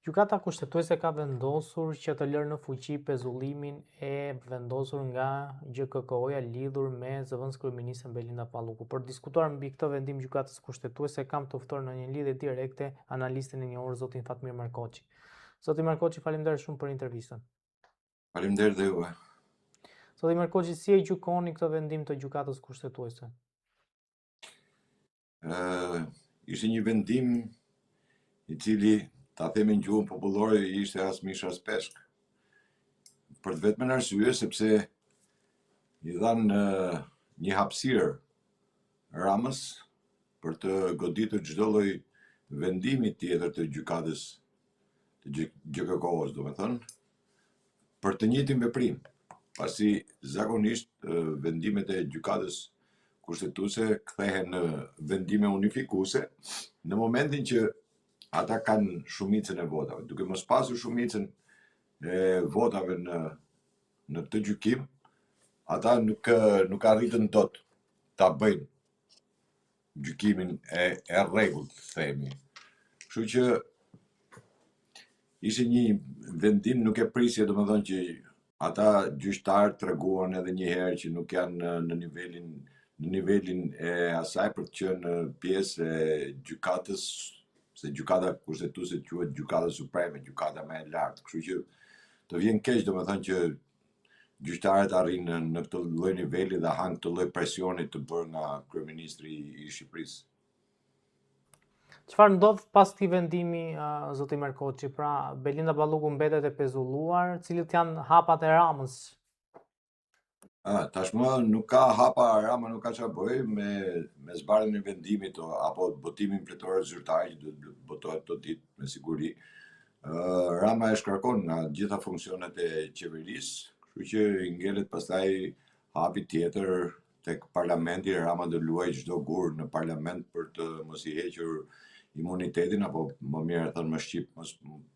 Gjykata kushtetuese ka vendosur që të lërë në fuqi pezullimin e vendosur nga GKK-ja lidhur me zëvendës kryeministren Belinda Palluku. Për diskutuar mbi këtë vendim gjykatës kushtetuese kam të ftuar në një lidhje direkte analistin e njohur zotin Fatmir Markoçi. Zoti Markoçi, faleminderit shumë për intervistën. Faleminderit dhe juve. Zoti Markoçi, si e gjykoni këtë vendim të gjykatës kushtetuese? Ishte një vendim i cili, ta themi në gjuhën popullore, ishte as mish as peshk. Për të vetmen arsye sepse i dhanë një hapësirë Ramës për të goditur çdo lloj vendimi tjetër të gjykatës të GKK-s, domethënë, për të njëjtin veprim, pasi zakonisht vendimet e gjykatës kushtetuese kthehen në vendime unifikuese në momentin që ata kanë shumicën e votave. Duke mos pasur shumicën e votave në të gjykim, ata nuk arritën dot ta bëjnë gjykimin e rregullt, themi. Kështu që ishte një vendim, nuk e prisje, domethënë që ata gjyqtarë treguan edhe një herë që nuk janë në nivelin e asaj për të qenë pjesë e gjykatës, se gjykata kushtetuese quhet gjykata supreme, gjykata më e lartë. Kështu që të vjen keq domethënë që gjyqtarët arrin në këtë lloj niveli dhe han këtë lloj presioni të bërë nga kryeministri i Shqipërisë. Çfarë ndodh pas këtij vendimi, zoti Markoçi? Pra, Belinda Palluku mbetet e pezulluar, cilit janë hapat e Ramës? Tashmë nuk ka hapa, Rama nuk ka çfarë bëj me zbarjen e vendimit apo botimin pletor zyrtar që do të botohet këtë ditë me siguri. Rama e shkarkon nga gjitha funksionet e qeverisë, kështu që i ngelet pastaj hapi tjetër tek parlamenti. Rama do luajë çdo gur në parlament për të mos i hequr imunitetin, apo më mirë thënë më shqip,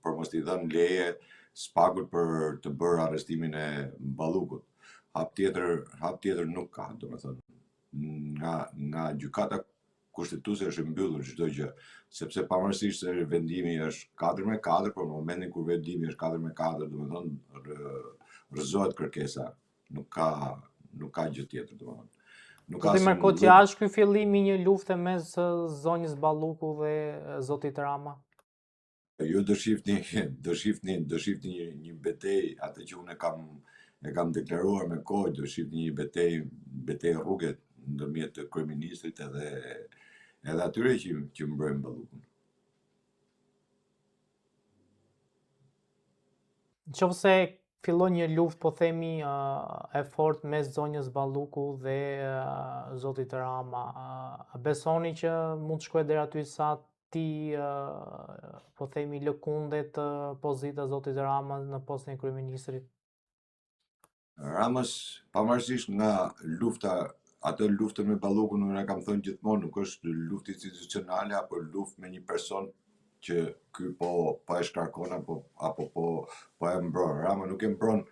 për mos i dhënë leje spagut për të bërë arrestimin e Ballukut. Hap tjetër nuk ka, domethënë. Nga gjykata kushtetuese është mbyllur çdo gjë, sepse pavarësisht se vendimi është 4-4, por në momentin kur vendimi është 4-4, domethënë rrëzohet kërkesa. Nuk ka gjë tjetër, domethënë. Zoti Markoçi, a është ky fillimi i një lufte mes zonjës Balluku dhe zotit Rama? Jo, do shifni një betejë, atë që unë e kam deklaruar me kohë, do shifni një betejë rruge ndërmjet të kryeministrit edhe atyre që mbrojnë Ballukun. Nëse fillon një luftë, po themi, e fortë mes zonjës Balluku dhe zotit Rama, besoni që mund të shkojë deri aty sa ti, po themi, lëkundet pozita zotit Rama në postën e kryeministrit? Ramës, pavarësisht nga lufta, atë luftën me Ballukun unë e kam thënë gjithmonë, nuk është luftë institucionale apo luftë me një person që ky po e shkarkon apo po e mbron. Rama nuk e mbron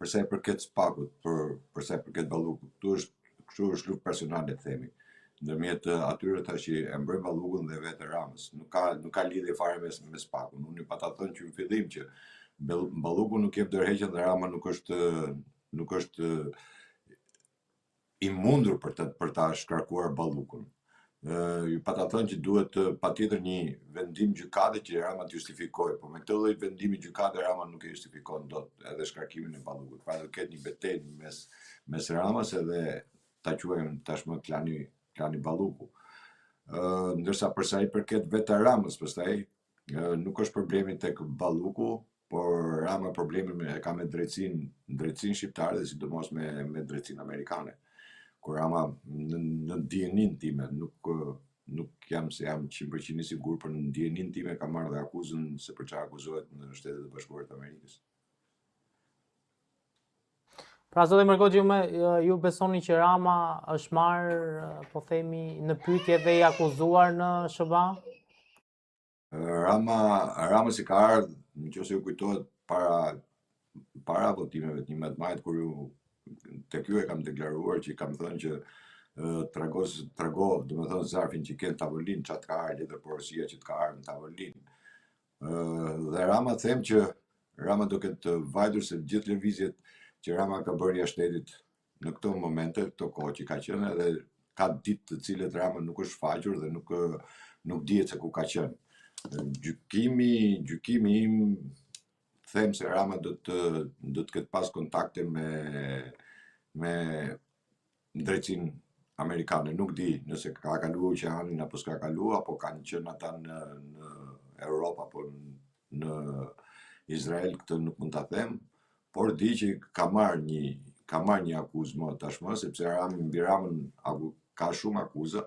për sa i përket spakut, për sa i përket Ballukut. Kështu është luftë personale, themi, ndërmjet atyre tash që e mbrojnë Ballukun dhe vetë Ramës. Nuk ka lidhje fare me spakun. Unë i pata thënë që në fillim që Balluku nuk jep ndërheqjen dhe Rama nuk është i mundur për ta shkarkuar Ballukun. Ju pata thënë që duhet patjetër një vendim gjykate që Rama të justifikojë, por me këtë lloj vendimi gjykate Rama nuk e justifikon dot edhe shkarkimin e Ballukut. Pra do ketë një betejë mes Ramës edhe ta quajmë tashmë klani Balluku. Ndërsa për sa i përket vetë Ramës, pastaj nuk është problemi tek Balluku, por Rama problemin e ka me drejtsinë shqiptare dhe sidomos me drejtsinë amerikane. Kur Rama në ndjenin time, nuk jam 100% i sigur, për në ndjenin time ka marrë dhe akuzën se për çfarë akuzohet në Shtetet e Bashkuara të Amerikës. Pra, zoti Markoçi, ju besoni që Rama është marrë, po themi, në pyetje dhe i akuzuar në SBA? Rama si ka ardhur, nëse ju kujtohet, para votimeve të 11 majit, kur tek ju e kam deklaruar që i kam thënë që trego, domethënë zarfin që ke në tavolinë, çfarë ka ardhur, letër porosia që të ka ardhur në tavolinë. Dhe Rama them që Rama do ketë vajtur se gjithë lëvizjet që Rama ka bërë jashtë shtetit në këto momente, këto kohë që ka qenë, edhe ka ditë të cilët Rama nuk është faqur dhe nuk dihet se ku ka qenë. Gjykimi im them se Rama do të ketë pas kontakte me drejtsinë amerikane. Nuk di nëse ka kaluar oqeanin apo s'ka kaluar, apo kanë qenë ata në Europë apo në Izrael, këtë nuk mund ta them, por di që ka marrë një akuzë më tashmë, sepse mbi Ramën ka shumë akuza.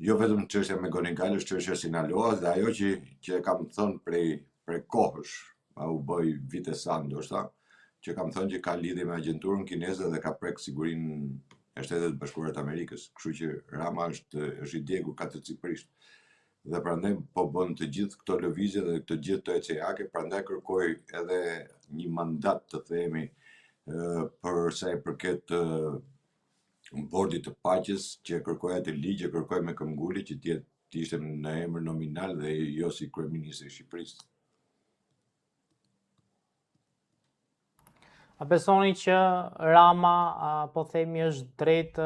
Jo vetëm çështja me Gonigal, është çështja Sinaloa dhe ajo që e kam thënë prej kohësh, u bëj vite sa ndoshta, që kam thënë që ka lidhje me agjenturën kineze dhe ka prek sigurinë e Shtetet Bashkuara të Amerikës. Kështu që Rama është i djegur katërcipërisht. Dhe prandaj po bën të gjithë këto lëvizje dhe të gjithë të ECA-ke, prandaj kërkoj edhe një mandat, të themi, për sa i përket bordit të paqes, që kërkoj atë ligj, kërkoj me këmbguli që të ishte në emër nominal dhe jo si kryeministri i Shqipërisë. A besoni që Rama, po themi, është drejt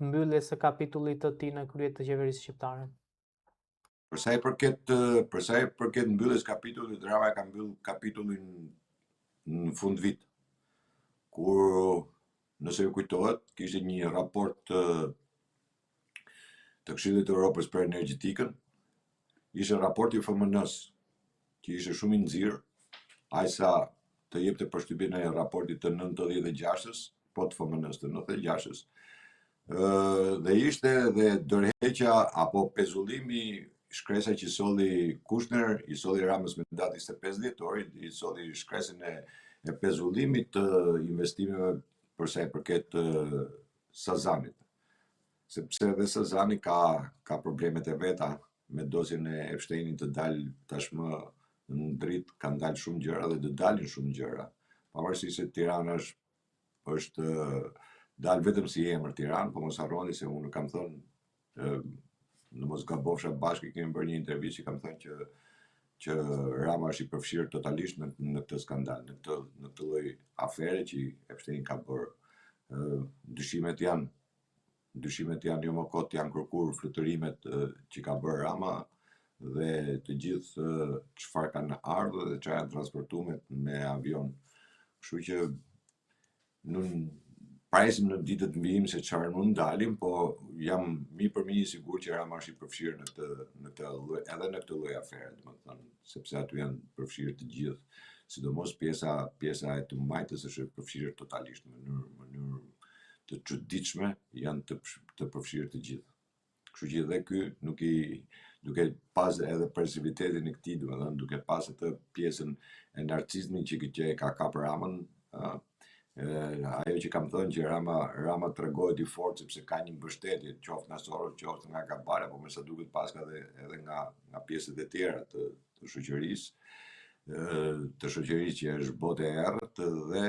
mbylljes së kapitullit të tij në krye të qeverisë shqiptare? Për sa i përket mbylljes kapitullit, Rama ka mbyll kapitullin në fund vit, kur, nëse ju kujtohet, kishte një raport të Këshillit të Evropës për energjetikën. Ishte raporti FMN-s, që ishte shumë i nxirr, aq sa të jepte përshtypjen e raportit të 96-s, po të FMN-s të 96-s. Dhe ishte dhe dorëheqja apo pezullimi, shkresa që solli Kushner, i solli Ramës me datë 25 dhjetorit, i solli shkresën e pezullimit të investimeve për sa i përket Sazanit. Sepse edhe Sazani ka problemet e veta me dosjen e Epsteinit, të dalë tashmë në dritë, kanë dalë shumë gjëra dhe do dalin shumë gjëra. Pavarësisht se Tirana është dalë vetëm si emër Tiranë, po mos harroni se unë kam thënë, në mos gabofsha bashkë, kemi bërë një intervistë që kam thënë që Rama është i përfshirë totalisht në këtë skandal, në këtë lloj afere që Epstein ka bërë. Dyshimet janë jo më kot, janë kërkuar fluturime që ka bërë Rama dhe të gjithë çfarë kanë ardhur dhe çfarë janë transportuar me avion. Kështu që presim në ditët mbi se çfarë mund dalim, po jam mi për mi i sigurt që Rama është i përfshirë edhe në këtë lloj afere, domethënë, sepse aty janë përfshirë të gjithë, sidomos pjesa e të mbajtës është përfshirë totalisht, në mënyrë të çuditshme janë të përfshirë të gjithë. Kështu që edhe ky duke pas edhe pasivitetin e këtij, domethënë duke pas atë pjesën e narcismit që ka kapur Ramën, ajo që kam thënë që Rama tregohet i fortë sepse ka një mbështetje, qoftë nga Soros, qoftë nga Kabare, apo me sa duket paska edhe nga pjesët e tjera të shoqërisë që është botë e errët, dhe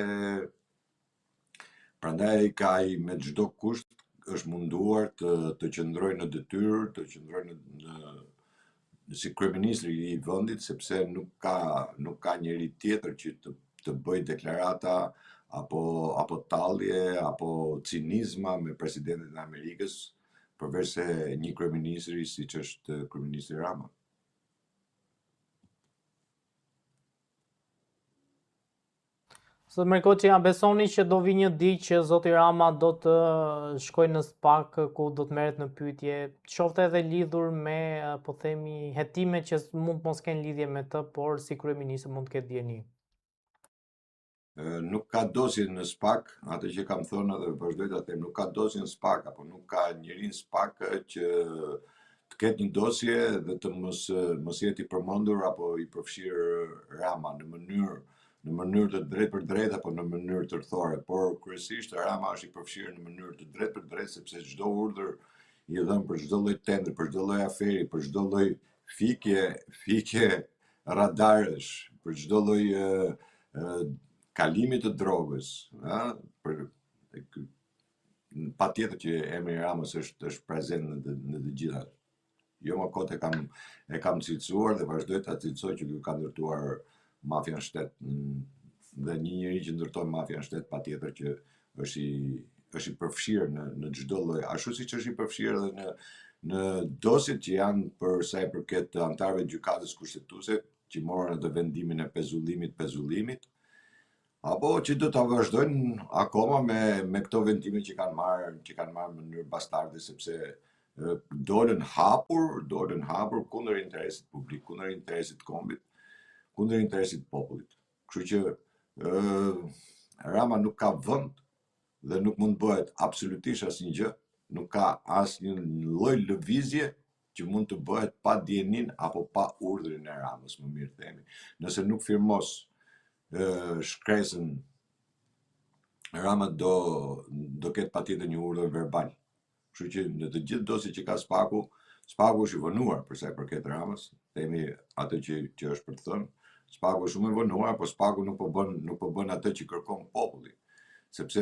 prandaj me çdo kusht është munduar të qëndrojë në detyrë, të qëndrojë si kryeministri i vendit, sepse nuk ka njeri tjetër që të bëjë deklarata apo tallje apo cinizma me presidentin e Amerikës, përveç se një kryeministri siç është kryeministri Rama. Zot Merkoçi, a besoni që do vi një ditë që zoti Rama do të shkojë në SPAK, ku do të merret në pyetje, qoftë edhe lidhur me, po themi, hetime që mund mos kenë lidhje me të, por si kryeminist mund të ketë dieni? Nuk ka dosje në SPAK, atë që kam thënë dhe vazhdoj ta them, nuk ka dosje në SPAK, apo nuk ka njeri në SPAK që të ketë një dosje dhe të mos jetë i përmendur apo i përfshirë Rama në mënyrë të drejtë për drejtë apo në mënyrë tërthore, por kryesisht Rama është i përfshirë në mënyrë të drejtë për drejtë, sepse çdo urdhër i dhënë për çdo lloj tendri, për çdo lloj aferi, për çdo lloj fikje radarësh, për çdo lloj kalimit të drogës, patjetër që emri i Ramës është prezent në të gjitha. jo më kot e kam cilësuar dhe vazhdoj ta cilësoj që ky ka ndërtuar mafian shtet dhe një njeri që ndërton mafian shtet patjetër që është i përfshirë në çdo lloj, ashtu siç është i përfshirë edhe në dosjet që janë për sa i përket të anëtarëve të gjykatës kushtetuese që morën atë vendimin e pezullimit, apo që do ta vazhdojnë akoma me këto vendime që kanë marrë në mënyrë bastarde, sepse dolën hapur kundër interesit publik, kundër interesit kombit, kundër interesit popullit. Kështu që Rama nuk ka vend dhe nuk mund bëhet absolutisht asnjë gjë, nuk ka asnjë lloj lëvizje që mund të bëhet pa dijenin apo pa urdhrin e Ramës, më mirë themi. Nëse nuk firmos shkresën, Rama do ketë patjetër një urdhër verbal. Kështu që në të gjithë dosjet që ka Spaku është i vënuar për sa i përket Ramës, themi atë që është për të thënë. Spaku është shumë i vënuar, por Spaku nuk po bën atë që kërkon populli. Sepse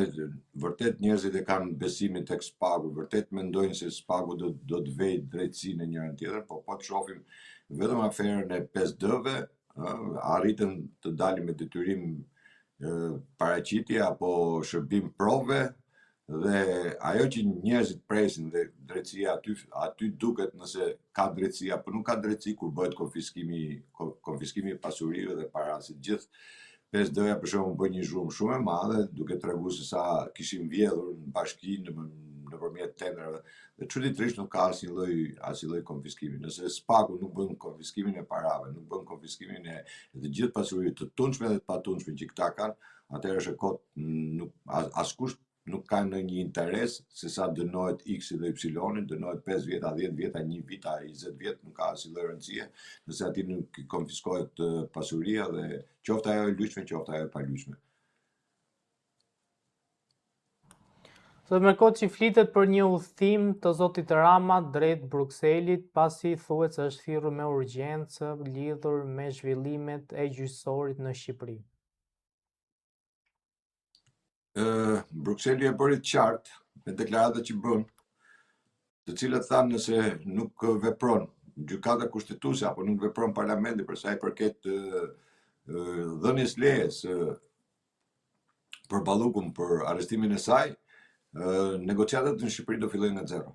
vërtet njerëzit e kanë besimin tek Spaku, vërtet mendojnë se Spaku do të vejë drejtësinë e njërin tjetër, po të shohim vetëm aferën e 5D-ve, arritën të dalin me detyrim paraqitje apo shërbim prove, dhe ajo që njerëzit presin dhe drejtësia aty duket nëse ka drejtësi apo nuk ka drejtësi kur bëhet konfiskimi i pasurive dhe parasit. Gjithë 5D-ja për shembull bën një zhurmë shumë e madhe, duke treguar se sa kishin vjedhur në bashki nëpërmjet tenderave. Dhe çuditërisht nuk ka asnjë lloj konfiskimi. Nëse Spaku nuk bën konfiskimin e parave, nuk bën konfiskimin e të gjithë pasurive të tunshme dhe të patunshme që këta kanë, atëherë është kot askush nuk ka ndonjë interes se sa dënohet X dhe Y, dënohet 5 vjeta, 10 vjeta, 1 vit, 20 vjet, nuk ka asnjë lloj rëndësie, nëse aty nuk konfiskohet pasuria dhe qoftë ajo e lyqme, qoftë ajo e palyqme. Sot me kohë që flitet për një udhëtim të zotit Rama drejt Brukselit, pasi thuhet se është thirrur me urgjencë lidhur me zhvillimet e gjyqësorit në Shqipëri. Brukseli e bëri të qartë me deklaratat që bën, të cilët thanë nëse nuk vepron gjykata kushtetuese apo nuk vepron parlamenti për sa i përket dhënies lejes për Ballukun për arrestimin e saj, negociatat në Shqipëri do fillojnë nga zero.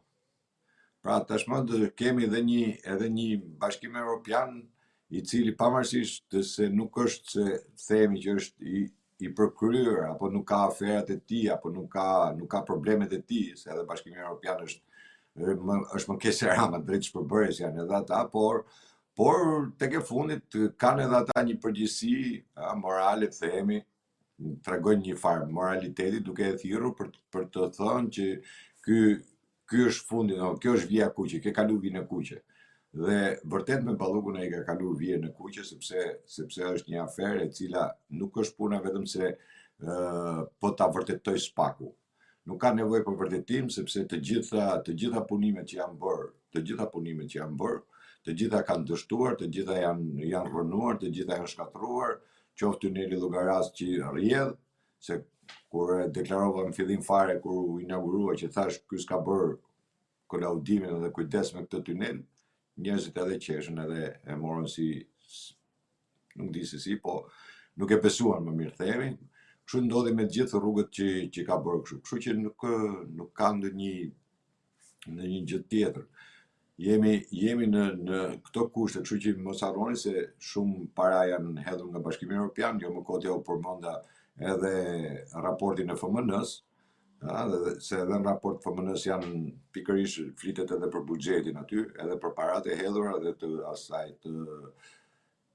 Pra tashmë kemi edhe një bashkim evropian i cili pavarësisht se nuk është se themi që është i përkryer apo nuk ka aferat e tij apo nuk ka problemet e tij, se edhe Bashkimi Evropian është më keq se Rama, drejt shpërbërjes janë edhe ata, por tek e fundit kanë edhe ata një përgjegjësi morale, themi, tregojnë një farë moraliteti duke e thirrur për të thënë që ky është fundi, kjo është vija kuqe, ke kalu vijën e kuqe. Dhe vërtet me Ballukun ai ka kalu vijën e kuqe sepse është një aferë e cila nuk është puna vetëm se po ta vërtetoj Spaku. Nuk ka nevojë për vërtetim sepse të gjitha punimet që janë bërë, të gjitha kanë dështuar, të gjitha janë rënuar, të gjitha janë shkatruar, qoftë tuneli Llogaras që rrjedh, se kur deklarova në fillim fare kur u inaugurua që thash ky s'ka bërë kolaudimin dhe kujdes me këtë tunel, njerëzit edhe qeshën edhe e morën si, nuk di se si, po nuk e besuan, më mirë themi. Kështu ndodhi me gjithë rrugët që ka bërë kështu. Kështu që nuk ka ndonjë gjë tjetër. Jemi në këto kushte, kështu që mos harroni se shumë para janë hedhur nga Bashkimi Evropian, jo më kot u përmenda edhe raportin e FMN-s, se edhe në raport FMN-s janë pikërisht flitet edhe për buxhetin aty, edhe për paratë e hedhura dhe të asaj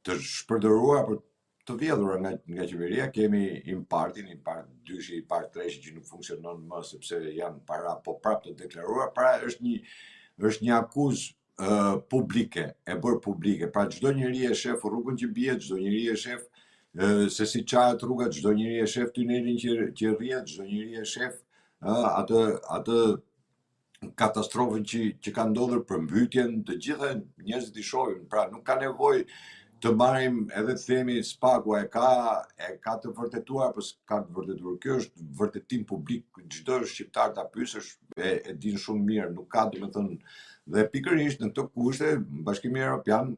të shpërdoruar për të vjedhura nga qeveria. Kemi Impartin, Impart 2, Impart 3 që nuk funksionon më sepse janë para po prapë të deklaruar. Pra është një akuzë publike, e bërë publike. Pra çdo njeri e shef rrugën që bie, çdo njeri e shef se si qahet rruga, çdo njeri e shef tunelin që rrjedh, çdo njeri e shef atë katastrofën që ka ndodhur, përmbytjen, të gjitha njerëzit i shohin. Pra nuk ka nevojë të marrim edhe të themi Spaku e ka të vërtetuar apo s'ka të vërtetuar. Kjo është vërtetim publik, çdo shqiptar ta pyesësh e din shumë mirë, nuk ka domethënë. Dhe pikërisht në këto kushte Bashkimi Evropian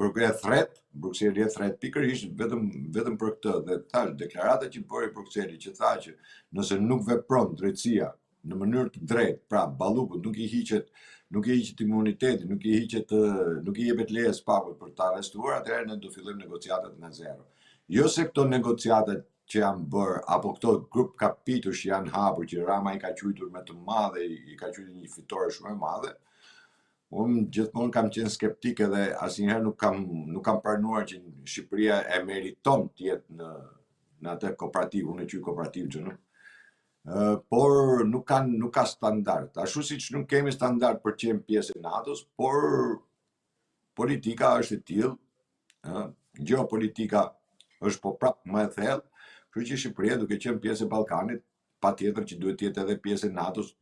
kur e thret, Brukseli e thret pikërisht vetëm për këtë. Dhe thash deklarata që bëri Brukseli që tha që nëse nuk vepron drejtësia në mënyrë të drejtë, pra Ballukut nuk i hiqet imuniteti, nuk i jepet leje Spakut për ta arrestuar, atëherë ne do fillojmë negociatat nga zero. Jo se këto negociatat që janë bërë, apo këto grup kapitush që janë hapur, që Rama i ka quajtur me të madhe, i ka quajtur një fitore shumë e madhe. Unë gjithmonë kam qenë skeptik edhe asnjëherë nuk kam pranuar që Shqipëria e meriton të jetë në atë kooperativ, unë e quaj kooperativ gjënë. Por nuk ka standard. Ashtu siç nuk kemi standard për të qenë pjesë e NATO-s, por politika është e tillë, geopolitika është po prapë më e thellë, kështu që Shqipëria duke qenë pjesë e Ballkanit, patjetër që duhet të jetë edhe pjesë e NATO-s.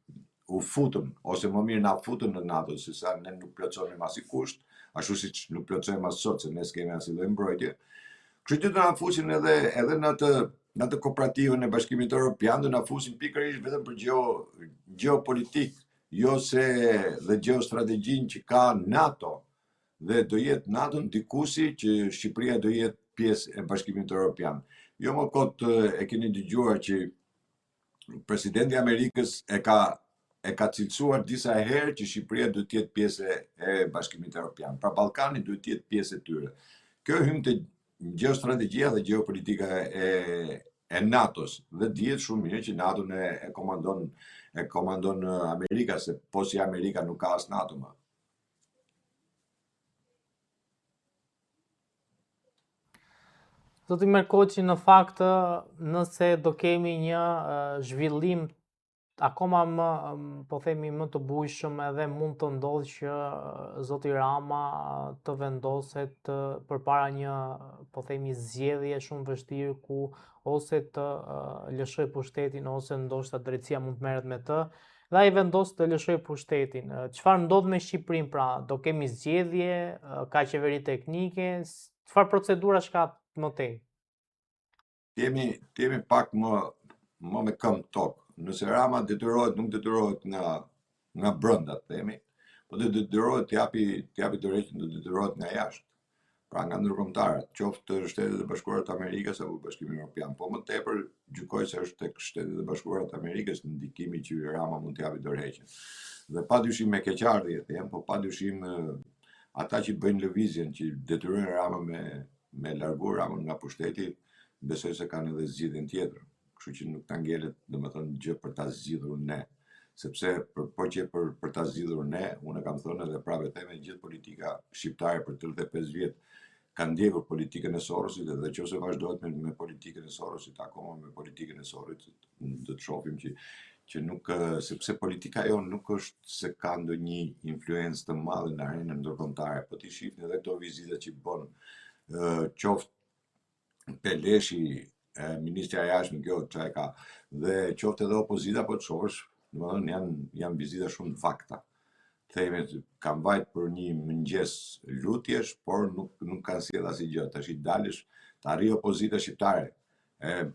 U futën, ose më mirë na futën në NATO, se sa ne nuk plotësonim as i kusht, ashtu siç nuk plotësojmë as sot, se ne s'kemi as lloj mbrojtje. Kështu që do na fusin edhe në atë kooperativën e Bashkimit Evropian, do na fusin pikërisht vetëm për geopolitik, jo se dhe geostrategjinë që ka NATO, dhe do jetë NATO ndikuesi që Shqipëria do jetë pjesë e Bashkimit Evropian. Jo më kot e keni dëgjuar që presidenti i Amerikës e ka cilësuar disa herë që Shqipëria duhet të jetë pjesë e Bashkimit Evropian. Pra Ballkani duhet të jetë pjesë e tyre. Kjo hyn te geostrategjia dhe geopolitika e NATO-s. Dhe dihet shumë mirë që NATO-n e komandon Amerika, se po si Amerika nuk ka as NATO më. Zoti Merkoçi, në fakt, nëse do kemi një zhvillim akoma po themi më të bujshëm, edhe mund të ndodhë që zoti Rama të vendoset përpara një, po themi, zgjedhje shumë vështirë, ku ose të lëshoj pushtetin, ose ndoshta drejtësia mund të merret me të, dhe ai vendos të lëshoj pushtetin. Çfarë ndodh me Shqipërinë pra? Do kemi zgjedhje, ka qeveri teknike, çfarë procedurash ka më tej? Jemi pak më me këmbë tokë. Nëse Rama detyrohet, nuk detyrohet nga brenda, themi, po detyrohet të japi drejtën, detyrohet nga jashtë. Pra nga ndërkombëtarët, qoftë Shtetet e Bashkuara të Amerikës apo Bashkimi Evropian. Po më tepër gjykoj se është tek Shtetet e Bashkuara të Amerikës ndikimi që Rama mund të japi dorëheqjen. Dhe padyshim me keqardhje, po padyshim ata që bëjnë lëvizjen, që detyrojnë Rama me larguar Ramën nga pushteti, besoj se kanë edhe zgjidhjen tjetër. Kështu që nuk ta ngjelet, domethënë, gjë për ta zgjidhur ne. Sepse për ta zgjidhur ne, unë kam thënë edhe prapë them, gjithë politika shqiptare për 35 vjet ka ndjekur politikën e Sorosit, dhe nëse vazhdohet me politikën e Sorosit, akoma me politikën e Sorosit, do të shohim që nuk, sepse politika jonë nuk është se ka ndonjë influencë të madhe në arenën ndërkombëtare, po ti shihni edhe këto vizita që bën, qoftë Peleshi, ministra e jashtme kjo çfarë ka, dhe qoftë edhe opozita, po të shohësh, domethënë janë vizita shumë të vakta. Themi kanë vajt për një mëngjes lutjesh, por nuk kanë sjell asgjë. Tash i dalësh të arrijë opozita shqiptare.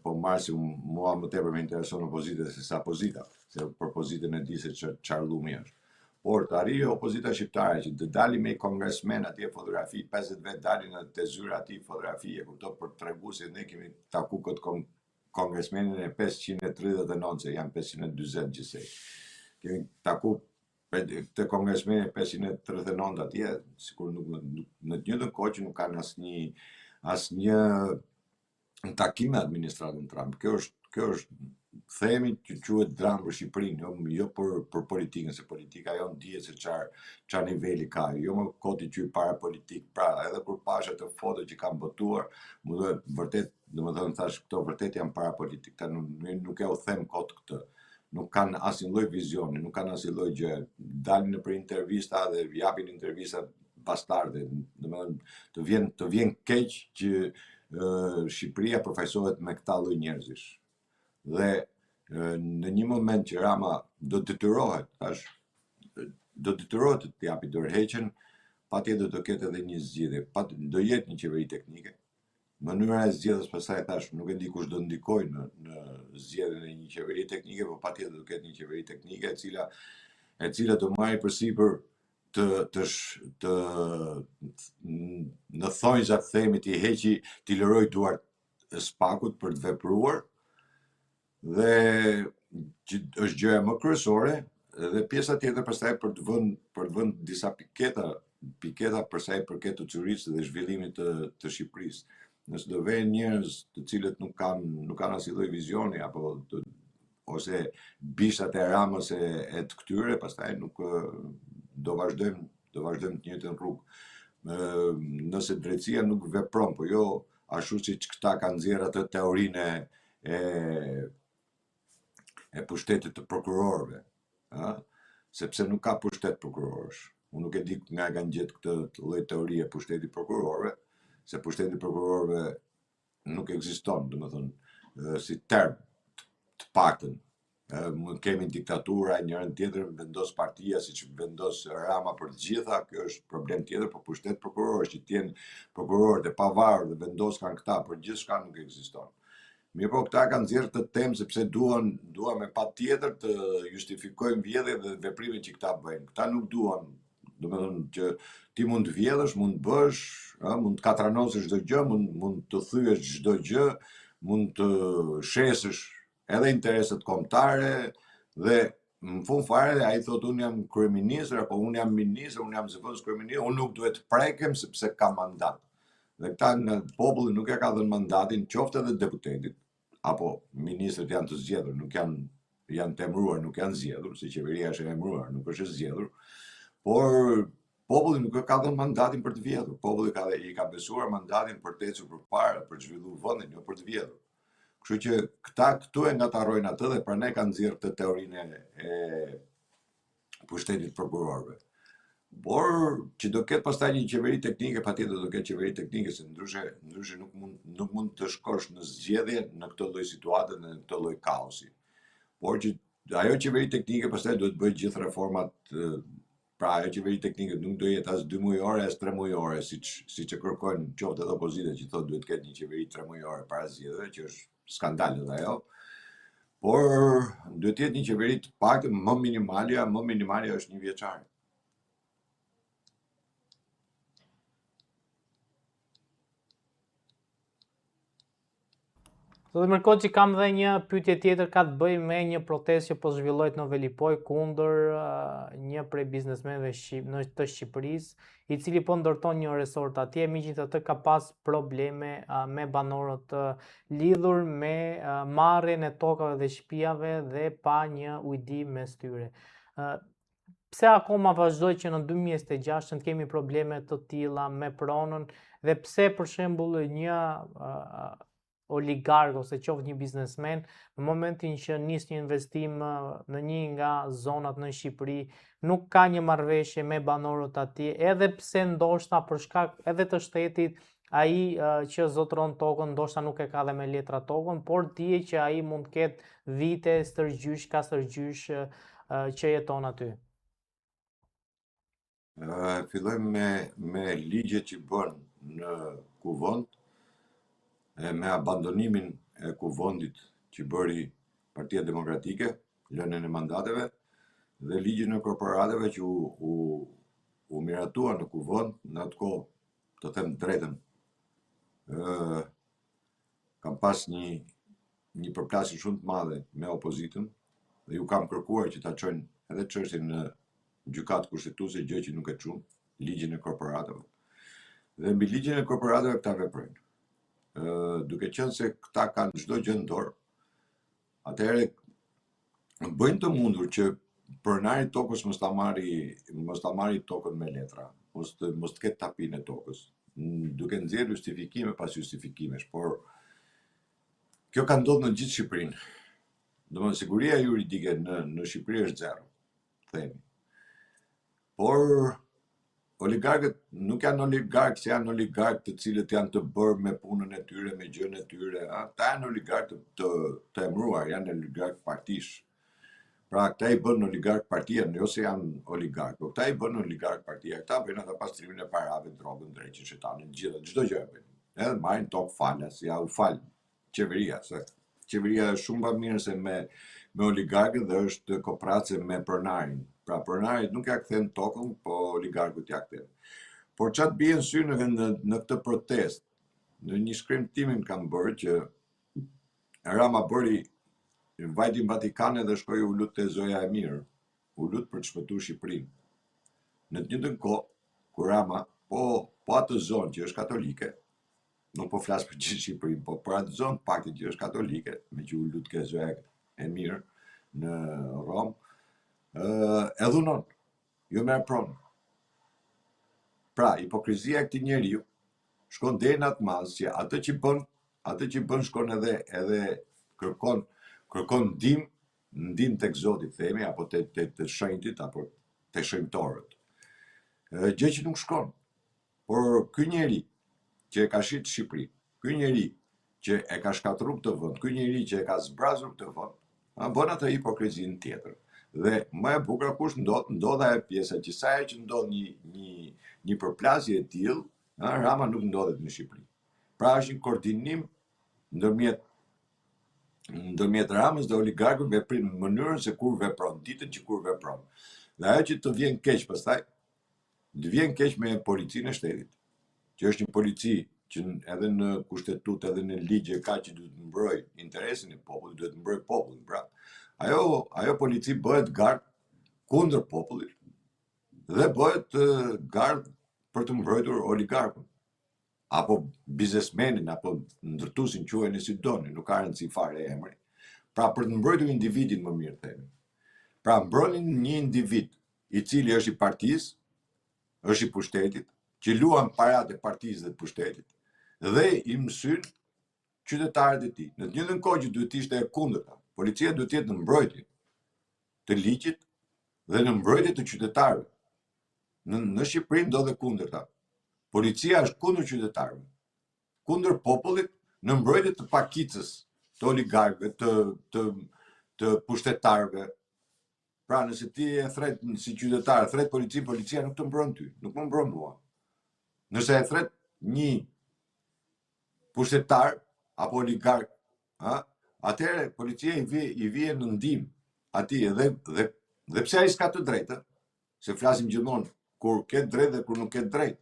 Po marr si mua më tepër më intereson opozita se sa pozita, se për pozitën e di se çfarë llumi është. Por të arrijë opozita shqiptare që të dalin me kongresmen atje fotografi, 50 vet dalin te zyra atij fotografi, e kupton, për tregu se ne kemi taku këtë kongresmenin e 539, se janë 540 gjithsej. Kemi taku të kongresmenin e 539 atje, sikur nuk në të njëjtën kohë që nuk kanë asnjë takim me administratën Trump. Kjo është themi që quhet dramë për Shqipërinë, jo për politikën, se politika jonë dihet se çfarë niveli ka, jo më koti që para politik. Pra, edhe kur pash atë foto që kanë botuar, më duhet vërtet, domethënë thash, këto vërtet janë para politik. Nuk e u them kot këtë. Nuk kanë asnjë lloj vizioni, nuk kanë asnjë lloj gjë. Dalin për intervista dhe japin intervista bastarde. Domethënë të vjen keq që Shqipëria përfaqësohet me këta lloj njerëzish. Dhe në një moment që Rama do detyrohet të japi dorëheqjen, patjetër do ketë edhe një zgjedhje, do jetë një qeveri teknike. Mënyra e zgjedhjes pastaj thash, nuk e di kush do ndikojë në zgjedhjen e një qeveri teknike, por patjetër do ketë një qeveri teknike e cila do marrë përsipër në thonjza themi t'i lëroj duart e spakut për të vepruar, dhe që është gjëja më kryesore, dhe pjesa tjetër pastaj për të vënë disa piketa për sa i përket të çurisë dhe zhvillimit të Shqipërisë. Nëse do vjen njerëz të cilët nuk kanë asnjë lloj vizioni ose bishat e Ramës e të këtyre, pastaj nuk do vazhdojmë të njëjtën rrugë. Nëse drejtësia nuk vepron, po jo ashtu siç këta kanë nxjerrë atë teorinë e pushtetit të prokurorëve, sepse nuk ka pushtet prokurorësh. Unë nuk e di nga e kanë gjetë këtë lloj teorie pushtetit prokurorëve, se pushteti prokurorëve nuk ekziston, domethënë si term të paktën. Kemi diktatura, njërën tjetër vendos partia siç vendos Rama për të gjitha, kjo është problem tjetër, por pushtet prokurorësh që t'jenë prokurorët e pavarur dhe vendoskan këta për gjithçka nuk ekziston. Mirë, po këta kanë nxjerrë të temë sepse duan me patjetër të justifikojnë vjedhjet dhe veprimet që këta bëjnë. Këta nuk duan, domethënë që ti mund të vjedhësh, mund të bësh, mund të katranosësh çdo gjë, mund të thyesh çdo gjë, mund të shesësh edhe interesat kombëtare, dhe në fund fare ai thotë unë jam kryeminist apo unë jam ministër, unë jam zëvendës kryeminist, unë nuk duhet të prekem sepse kam mandat. Dhe këta nga populli nuk e ka dhënë mandatin, qoftë edhe deputetit, apo ministrët janë të zgjedhur, nuk janë të emëruar, nuk janë zgjedhur, si qeveria është e emëruar, nuk është e zgjedhur, por populli nuk e ka dhënë mandatin për të vjedhur. Populli i ka besuar mandatin për të ecur përpara, për të zhvilluar vendin, jo për të vjedhur. Kështu që këta këtu e ngatarrojnë atë dhe prandaj kanë nxjerrë këtë teorinë e pushtetit prokurorëve. Por që do ketë pastaj një qeveri teknike, patjetër do ketë qeveri teknike, se ndryshe nuk mund të shkosh në zgjedhje në këtë lloj situate dhe në këtë lloj kaosi. Por që ajo qeveri teknike pastaj duhet bëjë gjithë reformat, pra ajo qeveri teknike nuk do jetë as 2 mujore as 3 mujore, siç e kërkojnë qoftë edhe opozita që thotë duhet ketë një qeveri 3 mujore para zgjedhjeve, që është skandal edhe ajo. Por duhet jetë një qeveri të paktën më minimalja është 1 vjeçare. Zotë Mërkot, që kam dhe një pyetje tjetër ka të bëjë me një protestë që po zhvillohet në Velipoj kundër një prej biznesmenëve të Shqipërisë, i cili po ndërton një resort atje, megjithatë ka pas probleme me banorët lidhur me marrjen e tokave dhe shtëpiave dhe pa një ujdi mes tyre. Pse akoma vazhdoj që në 2026 kemi probleme të tilla me pronën, dhe pse për shembull një oligark ose qoftë një biznesmen, në momentin që nis një investim në një nga zonat në Shqipëri, nuk ka një marrëveshje me banorët atje, edhe pse ndoshta për shkak edhe të shtetit, ai që zotron tokën ndoshta nuk e ka dhe me letra tokën, por dihet që ai mund të ketë vite stërgjysh ka stërgjysh që jeton aty. Fillojmë me ligjet që bën në kuvend, me abandonimin e kuvendit që bëri Partia Demokratike, lënien e mandateve, dhe ligjin e korporateve që u miratua në kuvend në atë kohë, të them drejtën. Kam pas një përplasje shumë të madhe me opozitën dhe ju kam kërkuar që ta çojnë edhe çështjen në gjykatë kushtetuese, gjë që nuk e çun, ligjin e korporateve. Dhe mbi ligjin e korporateve këta veprojnë. Duke qenë se këta kanë çdo gjë në dorë, atëherë bëjnë të mundur që pronari i tokës mos ta marri tokën me letra, mos të ketë tapinë e tokës, duke nxjerrë justifikime pas justifikimesh, por kjo ka ndodhur në gjithë Shqipërinë. Domethënë siguria juridike në Shqipëri është zero, themi. Por oligarkët nuk janë oligarkë se janë oligarkë të cilët janë të bërë me punën e tyre, me gjën e tyre. Ta janë oligarkë të emëruar, janë oligarkë partish. Pra këta i bën oligark partia, jo se janë oligark, po këta i bën oligark partia, këta bëjnë ata pastrimin e parave, drogën, dreqin, shetanin, gjithë, çdo gjë e bëjnë. Edhe marrin tokë falas, ja u fal qeveria, se qeveria është shumë më mirë se me oligarkët dhe është kooperace me pronarin. Pra pronarit nuk ja kthen tokën, po oligarkët ja kthen. Por çat bie në sy në këtë protestë, në një shkrim timin kam bërë që Rama bëri vajti në Vatikane dhe shkoi u lut te Zoja e Mirë, u lut për të shpëtuar Shqipërinë. Në të njëjtën kohë, kur Rama po atë zonë që është katolike, nuk po flas për gjithë Shqipërinë, po për atë zonë pakti që është katolike, me që u lut ke Zoja e Mirë në Rom, e dhunon, jo merr pronë. Pra, hipokrizia e këtij njeriu shkon deri në atë mas që atë që bën shkon edhe kërkon ndihmë tek Zoti, themi, apo te shenjtit apo te shenjtorët. Gjë që nuk shkon. Por ky njeri që e ka shit Shqipërinë, ky njeri që e ka shkatërruar këtë vend, ky njeri që e ka zbrazur këtë vend, bën atë hipokrizinë tjetër. Dhe më e bukur kush ndodh ajo pjesa që sa herë që ndodh një përplasje e tillë, Rama nuk ndodhet në Shqipëri. Pra është një koordinim ndërmjet Ramës dhe oligarkëve veprim në mënyrën se kur vepron, ditën që kur vepron. Dhe ajo që të vjen keq pastaj, të vjen keq me policinë e shtetit, që është një polici që edhe në kushtetut, edhe në ligje ka që duhet të mbroj interesin e popullit, duhet të mbroj popullin. Pra, ajo polici bëhet gard kundër popullit dhe bëhet gard për të mbrojtur oligarkun, apo biznesmenin, apo ndërtuesin, quajeni si doni, nuk ka rëndësi fare emri. Pra për të mbrojtur individin më mirë themi. Pra mbronin një individ i cili është i partisë, është i pushtetit, që luan paratë e partisë dhe të pushtetit, dhe i mësyn qytetarët e tij. Në të njëjtën kohë që duhet të ishte e kundërta. Policia duhet të jetë në mbrojtje të ligjit dhe në mbrojtje të qytetarëve. Në Shqipëri ndodhet kundërta. Policia është kundër qytetarëve, kundër popullit, në mbrojtje të pakicës, të oligarkëve, të pushtetarëve. Pra nëse ti e thret si qytetar, thret policia nuk të mbron ty, nuk më mbron mua. Nëse e thret një pushtetar apo oligark, atëherë policia i vjen në ndihmë atij dhe pse ai s'ka të drejtë, se flasim gjithmonë kur ke drejtë dhe kur nuk ke drejtë.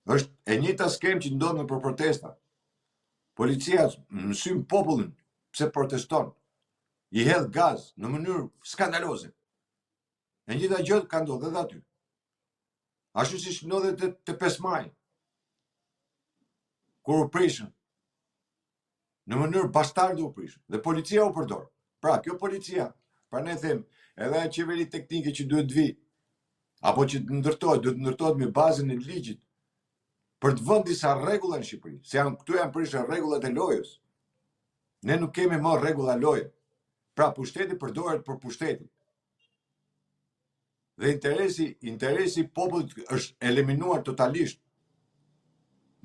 Është e njëjta skemë që ndodh për protesta. Policia mësyn popullin pse proteston. I hedh gaz në mënyrë skandaloze. E njëjta gjë ka ndodhur edhe aty. Ashtu siç ndodhet te 5 maj. Kur u prishën. Në mënyrë bastarde u prishën dhe policia u përdor. Pra, kjo policia, pra ne them, edhe ajo qeveri teknike që duhet vi, apo që duhet të ndërtohet me bazën e ligjit, për të vënë disa rregulla në Shqipëri. Se këtu janë prishur rregullat e lojës. Ne nuk kemi më rregulla loje. Pra pushteti përdoret për pushtetin. Dhe interesi i popullit është eliminuar totalisht.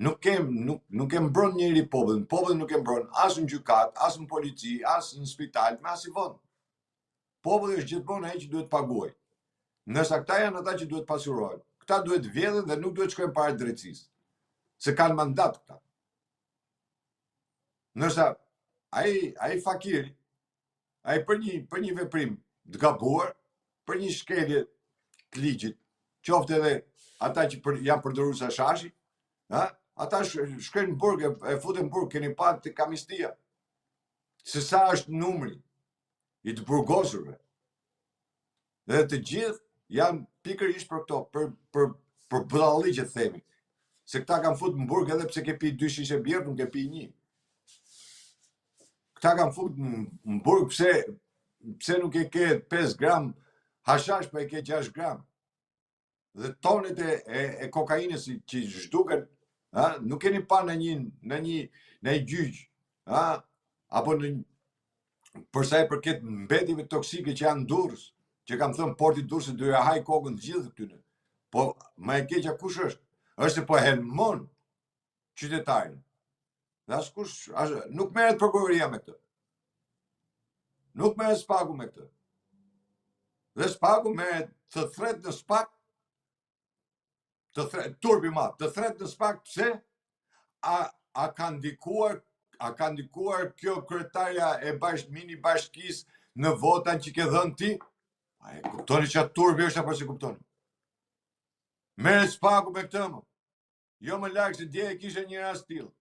Nuk e mbron njëri popullin. Populli nuk e mbron as në gjykat, as në polici, as në spital, me as i vend. Populli është gjithmonë ai që duhet paguaj. Ndërsa këta janë ata që duhet pasurohen. Këta duhet vjedhen dhe nuk duhet shkojnë para drejtësisë. Se kanë mandat këta. Ndërsa ai fakiri, ai për një veprim të gabuar, për një shkelje të ligjit, qoftë edhe ata që janë përdorur sa shashi, ata shkojnë në burg, e futen në burg, keni pa të amnistia. Se sa është numri i të burgosurve. Dhe të gjithë janë pikërisht për këto, për budalli që themi. Se këta kanë fut në burg edhe pse ke pi 2 shishe bjerë, nuk ke pi 1. Këta kanë fut në burg pse nuk e ke 5 gram hashash, pa e ke 6 gram. Dhe tonet e kokainës që zhduken, nuk keni pa në një gjyq, apo përsa i përket mbetjeve toksike që janë Durrës, që kam thënë porti Durrësit do ja haj kokën të gjithë këtyne. Po më e keqja kush është? Është se po helmon qytetarin. Dhe askush nuk merret prokuroria me këtë. Nuk merret SPAK-u me këtë. Dhe SPAK-u merret të thret në SPAK, turpi i madh, të thret në SPAK pse? A ka ndikuar kjo kryetarja e mini bashkisë në votan që ke dhënë ti? A e kuptoni që atë turpi është apo se kuptoni? Merret SPAK-u me këtë më. Jo më larg se dje e kishe një rast tillë.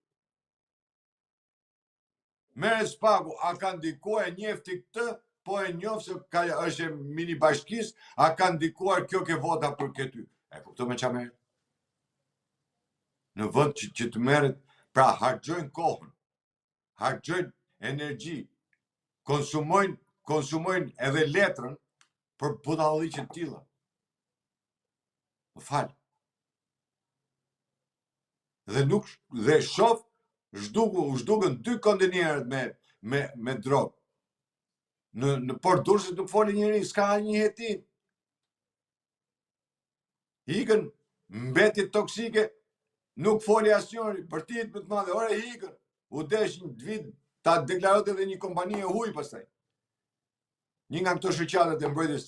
Merret SPAK-u, a ka ndikuar e njefti këtë, po e njoh se është mini bashkisë, a ka ndikuar kjo ke vota për këty? E kuptoj me çfarë merret? Në vend që të merret, pra harxojnë kohën, harxojnë energji, konsumojnë edhe letrën për budalliqe të tilla. Më fal. Dhe shoh zhdukën 2 kontenerët me drogë. Në Port Durrësit nuk foli njëri, s'ka një hetim. Ikën mbetje toksike, nuk foli asnjëri, bërtijet më të madhe, ore ikën. U desh një vit ta deklarohet edhe një kompani e huaj pastaj. Një nga këto shoqatat e mbrojtjes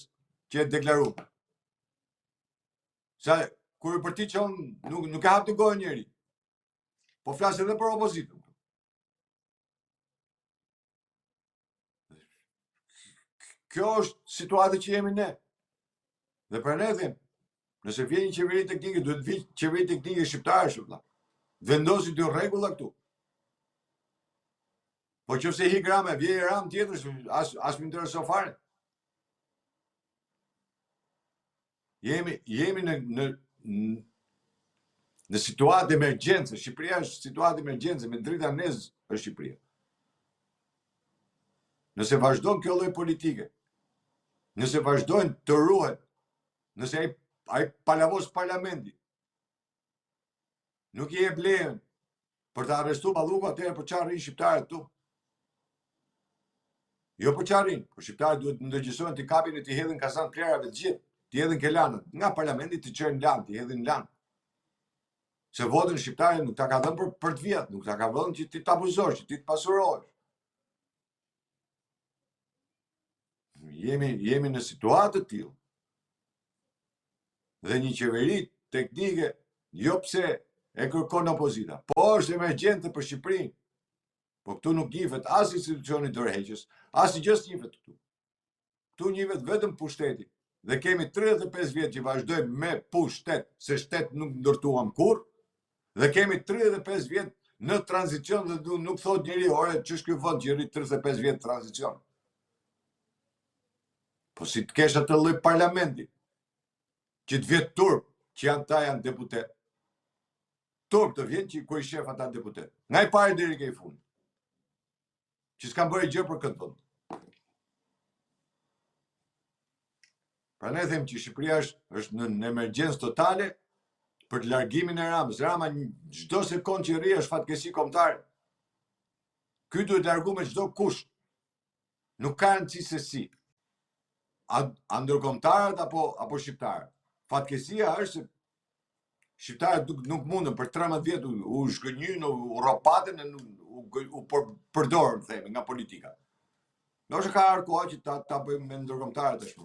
që e deklaruan. Sa kur për ti çon nuk e hap të gojë njëri. Po flas edhe për opozitën. Kjo është situata që jemi ne. Dhe për ne them, nëse vjen një qeveri teknike, duhet të vijë qeveri teknike shqiptare vëlla. Vendosi dy rregulla këtu. Po nëse hi Rama, vjen Ram tjetër, as më intereson fare. Jemi në situatë emergjence. Shqipëria është situatë emergjence, me drita nez është Shqipëria. Nëse vazhdon kjo lloj politike, nëse vazhdojnë të ruhet, nëse ai palavos parlamenti, nuk i jep lejen për të arrestuar Balluku, atëherë për çfarë rrin shqiptarët këtu? Jo për çfarë rrin, por shqiptarët duhet të ndërgjegjësohen, të kapin e të hedhin kazan plerave të gjithë, të hedhin kelanët, nga parlamenti të çojnë lan, të hedhin lan. Se votën shqiptarët nuk ta ka dhënë për të vjet, nuk ta ka dhënë që ti të abuzosh, që ti të pasurohesh. Jemi në situatë të tillë. Dhe një qeveri teknike, jo pse e kërkon opozita, po është emergjente për Shqipërinë. Po këtu nuk njihet as institucioni dorëheqës, as gjë njihet këtu. Këtu njihet vetëm pushteti. Dhe kemi 35 vjet që vazhdojmë me pushtet, se shtet nuk ndërtuam kurrë, dhe kemi 35 vjet në tranzicion dhe nuk thot njëri, ore, ç'është ky vend që rri 35 vjet tranzicion. Po si të kesh atë lloj parlamenti, që të vjetë turp, që janë deputet. Turp të vjetë që ku i shef ata deputet. Nga i pari deri ke i fund. Që s'kam bërë gjë për këtë vend. Pra ne them që Shqipëria është në emergjencë totale për të largimin e Ramës. Rama çdo sekond që rri është fatkesi kombëtare. Ky duhet largu me çdo kusht. Nuk ka rëndësi se si. A ndërkombëtarët apo shqiptarët. Fatkesia është se shqiptarët nuk mundën për 13 vjet u zhgënjyn, u rropatën, u përdorën, themi, nga politika. Ndoshta ka ardhur koha që ta bëjmë me ndërkombëtarët ashtu.